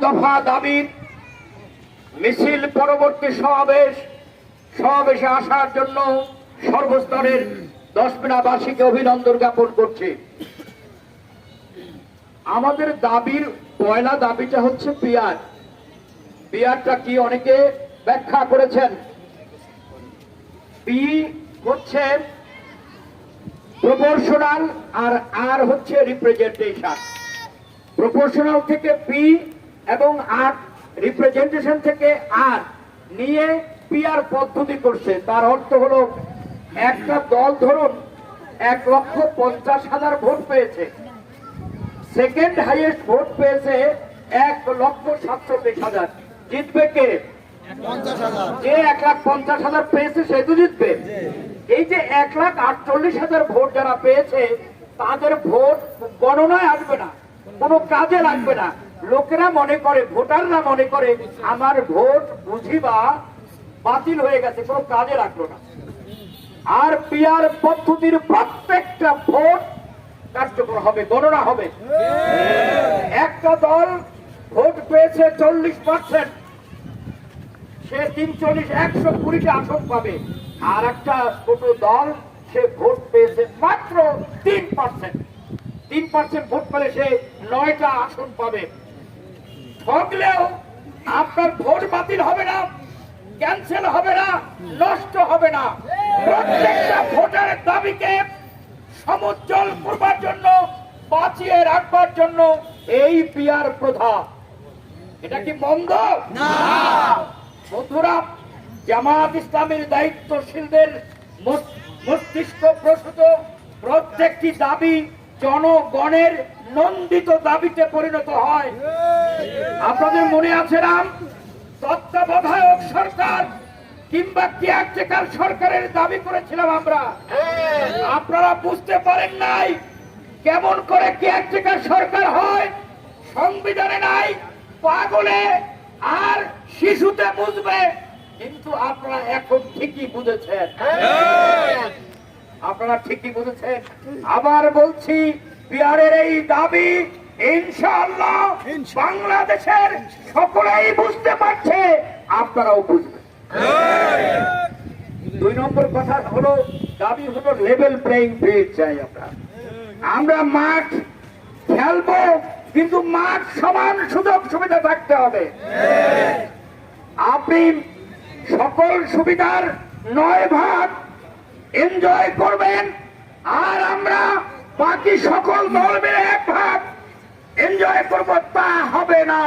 দফা দাবির মিছিল পরবর্তী সমাবেশে আসার জন্য সর্বস্তরের 10 বার্ষিকী অভিনন্দন জ্ঞাপন করছি। আমাদের দাবির পয়লা দাবিটা হচ্ছে পিআর। পিআরটা কি অনেকে ব্যাখ্যা করেছেন। পি হচ্ছে প্রপোর্শনাল আর আর হচ্ছে রিপ্রেজেন্টেশন। প্রপোর্শনাল থেকে পি এবং আর রিপ্রেজেন্টেশন থেকে আর নিয়ে পিআর পদ্ধতি করছে। তার অর্থ হলো একটা দল ধরুন 1,50,000 ভোট পেয়েছে, সেকেন্ড হাইয়েস্ট ভোট পেয়েছে 1,47,000। জিতবে কে? যে 1,50,000 পেয়েছে সে তো জিতবে। এই যে 1,48,000 ভোট যারা পেয়েছে তাদের ভোট গণনায় আসবে না, কোনো কাজে লাগবে না। লোকেরা মনে করে, ভোটাররা মনে করে আমার ভোট বুঝিবা বাতিল হয়ে গেছে, কোনো কাজে লাগলো না। আর পিআর পদ্ধতির প্রত্যেকটা ভোট কার্যকর হবে, গণনা হবে। একটা দল ভোট পেয়েছে 40%, সে 120টা আসন পাবে। আর একটা ছোট দল সে ভোট পেয়েছে মাত্র 3% ভোট পেলে সে 9টা আসন পাবে। ঠকলেও আপনার ভোট বাতিল হবে না, ক্যান্সেল হবে না, নষ্ট হবে না। প্রত্যেকটা ভোটার দাবিকে সমুজ্জ্বল করবার জন্য, বাঁচিয়ে রাখবার জন্য এই পিআর প্রথা। এটা কি মন্দ না? বন্ধুরা, জামাত ইসলামের দায়িত্বশীলদের মস্তিষ্ক প্রসূত প্রত্যেকটি দাবি জনগণের নন্দিত দাবিতে পরিণত হয়। আপনাদের মনে আছে না, তত্ত্বাবধায়ক সরকার কিংবা কেয়ারটেকার সরকারের দাবি করেছিলাম আমরা। আপনারা বুঝতে পারেন নাই কেমন করে কেয়ারটেকার সরকার হয়। সংবিধানে নাই, পাগলে আর শিশুতে বুঝবে। কিন্তু আপনারা এখন ঠিকই বুঝেছেন, আপনারা ঠিকই বুঝেছেন। আবার বলছি, বিহারের এই দাবি ইনশাআল্লাহ বাংলাদেশের সকলেই বুঝতে পারছে, আপনারাও বুঝবেন। 2 নম্বর কথা হলো, দাবি হলো লেভেল প্লেইং ফিল্ড চাই। আমরা মাঠ খেলবো, কিন্তু মাঠ সমান সুযোগ সুবিধা থাকতে হবে। আপনি সকল সুবিধার 9 ভাগ এনজয় করবেন, আর আমরা বাকি সকল দল মিলে 1 ভাগ এনজয় করবো, তা হবে না।